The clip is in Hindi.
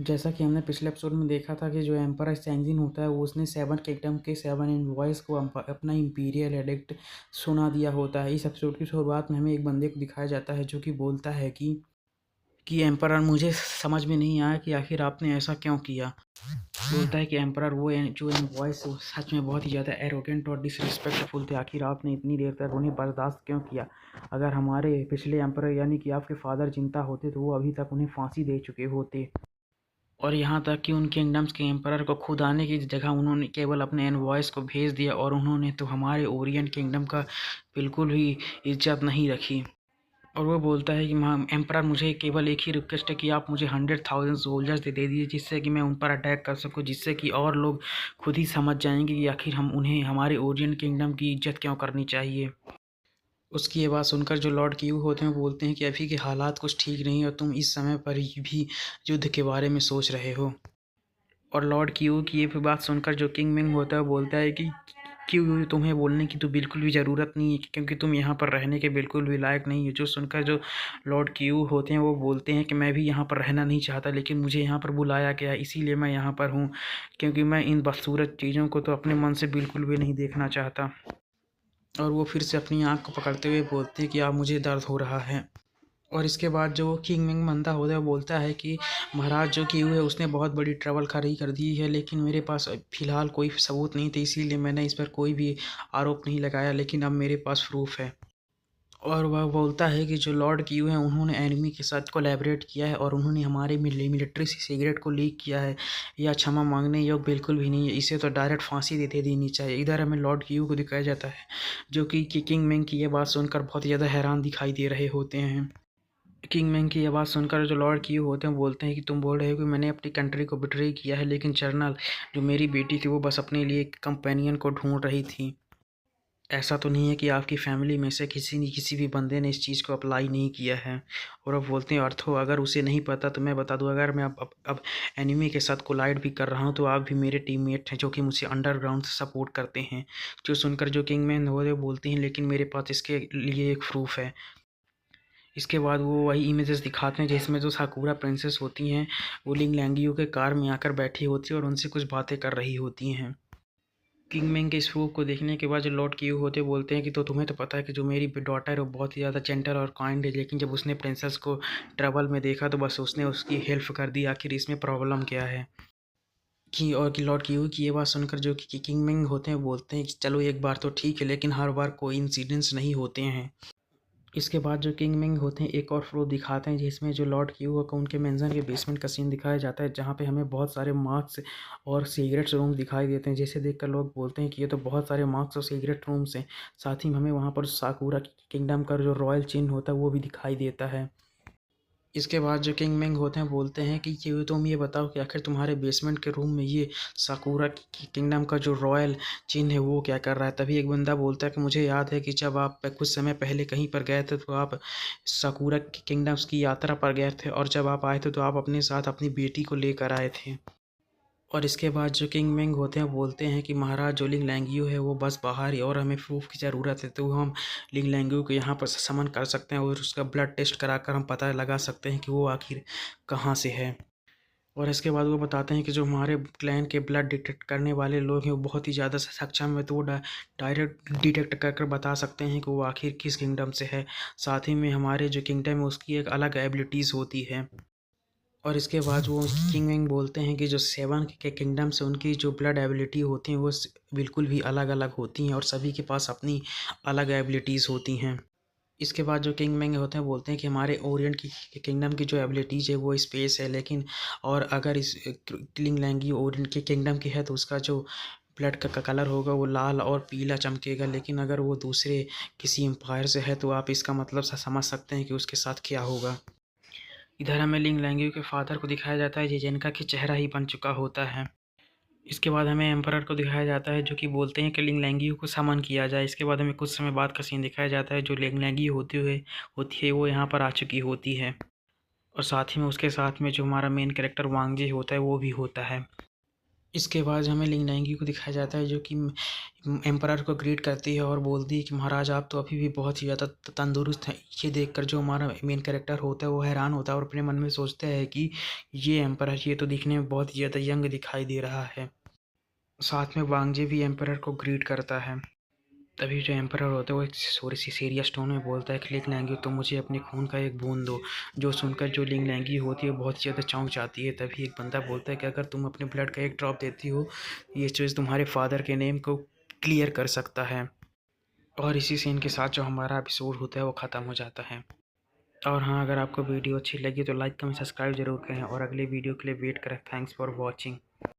जैसा कि हमने पिछले एपिसोड में देखा था कि जो एम्परर सैंगजिन होता है वो उसने 7 किंगडम के 7 एनवॉयज़ को अपना इंपीरियल एडिक्ट सुना दिया होता है। इस एपिसोड की शुरुआत में हमें एक बंदे को दिखाया जाता है जो कि बोलता है कि एम्परर, मुझे समझ में नहीं आया कि आखिर आपने ऐसा क्यों किया। बोलता है कि एम्परर, वो जो एनवॉयज़ वो सच में बहुत ही ज़्यादा एरोगेंट और डिसरिस्पेक्टफुल थे। आखिर आपने इतनी देर तक उन्हें बर्दाश्त क्यों किया? अगर हमारे पिछले एम्परर यानी कि आपके फादर जिंदा होते तो वो अभी तक उन्हें फांसी दे चुके होते। और यहाँ तक कि उन किंगडम्स के एम्परर को खुद आने की जगह उन्होंने केवल अपने एनवॉयस को भेज दिया और उन्होंने तो हमारे ओरियन किंगडम का बिल्कुल भी इज्जत नहीं रखी। और वो बोलता है कि एम्परर, मुझे केवल एक ही रिक्वेस्ट है कि आप मुझे 100,000 सोल्जर्स दे दीजिए जिससे कि मैं उन पर अटैक कर सकूं, जिससे कि और लोग खुद ही समझ जाएंगे कि आखिर हम उन्हें हमारे ओरियन किंगडम की इज्जत क्यों करनी चाहिए। उसकी ये बात सुनकर जो लॉर्ड क्यू होते हैं वो बोलते हैं कि अभी के हालात कुछ ठीक नहीं और तुम इस समय पर भी युद्ध के बारे में सोच रहे हो। और लॉर्ड क्यू की ये बात सुनकर जो किंग मिंग होता है वो बोलता है कि क्यों, तुम्हें बोलने की तो बिल्कुल भी ज़रूरत नहीं है क्योंकि तुम यहाँ पर रहने के बिल्कुल भी लायक नहीं है। जो सुनकर जो लॉर्ड क्यू होते हैं वो बोलते हैं कि मैं भी यहाँ पर रहना नहीं चाहता, लेकिन मुझे यहाँ पर बुलाया गया इसीलिए मैं यहाँ पर हूँ, क्योंकि मैं इन बदसूरत चीज़ों को तो अपने मन से बिल्कुल भी नहीं देखना चाहता। और वो फिर से अपनी आँख को पकड़ते हुए बोलते हैं कि अब मुझे दर्द हो रहा है। और इसके बाद जो किंग मिंग बंदा होता है वो बोलता है कि महाराज, जो क्यू है उसने बहुत बड़ी ट्रबल खड़ी कर दी है, लेकिन मेरे पास फ़िलहाल कोई सबूत नहीं थे इसीलिए मैंने इस पर कोई भी आरोप नहीं लगाया, लेकिन अब मेरे पास प्रूफ है। और वह बोलता है कि जो लॉर्ड क्यू हैं उन्होंने एनिमी के साथ कोलैबोरेट किया है और उन्होंने हमारे मिलिट्री सिगरेट को लीक किया है। यह क्षमा मांगने योग्य बिल्कुल भी नहीं है, इसे तो डायरेक्ट फांसी दे देनी चाहिए। इधर हमें लॉर्ड क्यू को दिखाया जाता है जो कि किंग मिंग की यह बात सुनकर बहुत ही ज़्यादा हैरान दिखाई दे रहे होते हैं। किंग मैंग की आवाज़ सुनकर जो लॉर्ड क्यू होते हैं बोलते हैं कि तुम बोल रहे हो कि मैंने अपनी कंट्री को बिट्रे किया है, लेकिन जनरल, जो मेरी बेटी थी वो बस अपने लिए एक कंपेनियन को ढूंढ रही थी। ऐसा तो नहीं है कि आपकी फैमिली में से किसी भी बंदे ने इस चीज़ को अप्लाई नहीं किया है। और अब बोलते हैं अर्थो, अगर उसे नहीं पता तो मैं बता दूं, अगर मैं अब एनिमी के साथ कोलाइड भी कर रहा हूं तो आप भी मेरे टीममेट हैं जो कि मुझे अंडरग्राउंड से सपोर्ट करते हैं। जो सुनकर जो किंग मैन वो बोलते हैं लेकिन मेरे पास इसके लिए एक प्रूफ है। इसके बाद वो वही इमेजेस दिखाते हैं जिसमें जो साकुरा प्रिंसेस होती हैं वो लिंग लैंगियो के कार में आकर बैठी होती है और उनसे कुछ बातें कर रही होती हैं। किंग मिंग के इस प्रूफ को देखने के बाद जो लॉर्ड क्यू होते बोलते हैं कि तो तुम्हें तो पता है कि जो मेरी डॉटर है वो बहुत ही ज़्यादा जेंटल और काइंड है, लेकिन जब उसने प्रिंसेस को ट्रबल में देखा तो बस उसने उसकी हेल्प कर दी, आखिर इसमें प्रॉब्लम क्या है। कि लॉर्ड क्यू की ये बात सुनकर जो कि किंग मिंग होते हैं बोलते हैं कि चलो एक बार तो ठीक है, लेकिन हर बार कोई इंसिडेंट्स नहीं होते हैं। इसके बाद जो किंग मिंग होते हैं एक और फ्लो दिखाते हैं जिसमें जो लॉर्ड क्यू को उनके मेंशन के बेसमेंट का सीन दिखाया जाता है, जहाँ पे हमें बहुत सारे मार्क्स और सिगरेट्स रूम दिखाई देते हैं, जिसे देखकर लोग बोलते हैं कि ये तो बहुत सारे मार्क्स और सिगरेट रूम्स हैं। साथ ही हमें वहाँ पर साकुरा किंगडम का जो रॉयल चिन्ह होता है वो भी दिखाई देता है। इसके बाद जो किंग मिंग होते हैं बोलते हैं कि तुम ये बताओ कि आखिर तुम्हारे बेसमेंट के रूम में ये साकुरा किंगडम का जो रॉयल चिन्ह है वो क्या कर रहा है। तभी एक बंदा बोलता है कि मुझे याद है कि जब आप कुछ समय पहले कहीं पर गए थे तो आप साकुरा किंगडम्स की यात्रा पर गए थे और जब आप आए थे तो आप अपने साथ अपनी बेटी को लेकर आए थे। और इसके बाद जो किंग मिंग होते हैं बोलते हैं कि महाराज, जो लिंग लैंगियो है वो बस बाहर ही और हमें प्रूफ की ज़रूरत है, तो हम लिंग लैंगियो को यहाँ पर समन कर सकते हैं और उसका ब्लड टेस्ट कराकर हम पता लगा सकते हैं कि वो आखिर कहाँ से है। और इसके बाद वो बताते हैं कि जो हमारे क्लैन के ब्लड डिटेक्ट करने वाले लोग हैं वो बहुत ही ज़्यादा सक्षम है, तो वो डायरेक्ट डिटेक्ट कर कर बता सकते हैं कि वो आखिर किस किंगडम से है। साथ ही में हमारे जो किंगडम है उसकी एक अलग एबिलिटीज़ होती है। और इसके बाद वो किंग विंग बोलते हैं कि जो 7 के किंगडम से उनकी जो ब्लड एबिलिटी होती हैं वो बिल्कुल भी अलग अलग होती हैं और सभी के पास अपनी अलग एबिलिटीज़ होती हैं। इसके बाद जो किंग मिंग होते हैं बोलते हैं कि हमारे ओरिएंट की किंगडम की जो एबिलिटीज़ है वो स्पेस है, लेकिन और अगर इस लिंग लैंगी ओरिएंट के किंगडम की है तो उसका जो ब्लड का कलर होगा वो लाल और पीला चमकेगा, लेकिन अगर वो दूसरे किसी एम्पायर से है तो आप इसका मतलब समझ सकते हैं कि उसके साथ क्या होगा। इधर हमें लिंग लैंग्यू के फादर को दिखाया जाता है जिनका कि चेहरा ही बन चुका होता है। इसके बाद हमें एम्परर को दिखाया जाता है जो कि बोलते हैं कि लिंग लैंग्यू को समन किया जाए। इसके बाद हमें कुछ समय बाद का सीन दिखाया जाता है, जो लिंग लैंग्यू होती है वो यहाँ पर आ चुकी होती है और साथ ही में उसके साथ में जो हमारा मेन कैरेक्टर वांगजी होता है वो भी होता है। इसके बाद हमें लिंग लैंगी को दिखाया जाता है जो कि एम्परर को ग्रीट करती है और बोलती है कि महाराज आप तो अभी भी बहुत ही ज़्यादा तंदुरुस्त हैं। ये देखकर जो हमारा मेन कैरेक्टर होता है वो हैरान होता है और अपने मन में सोचता है कि ये एम्परर ये तो दिखने में बहुत ही ज़्यादा यंग दिखाई दे रहा है। साथ में वांगजे भी एम्परर को ग्रीट करता है। तभी जो एम्परर होता है वो एक थोड़ी सी सीरियस टोन में बोलता है कि लिंग लैंगी तो मुझे अपने खून का एक बूंद दो। जो सुनकर जो लिंग लैंगी होती है बहुत ही ज़्यादा चौंक जाती है। तभी एक बंदा बोलता है कि अगर तुम अपने ब्लड का एक ड्रॉप देती हो ये चीज़ तुम्हारे फादर के नेम को क्लियर कर सकता है। और इसी सीन के साथ जो हमारा एपिसोड होता है वो ख़त्म हो जाता है। और हाँ, अगर आपको वीडियो अच्छी लगी तो लाइक कमेंट सब्सक्राइब जरूर करें और अगले वीडियो के लिए वेट करें। Thanks for watching.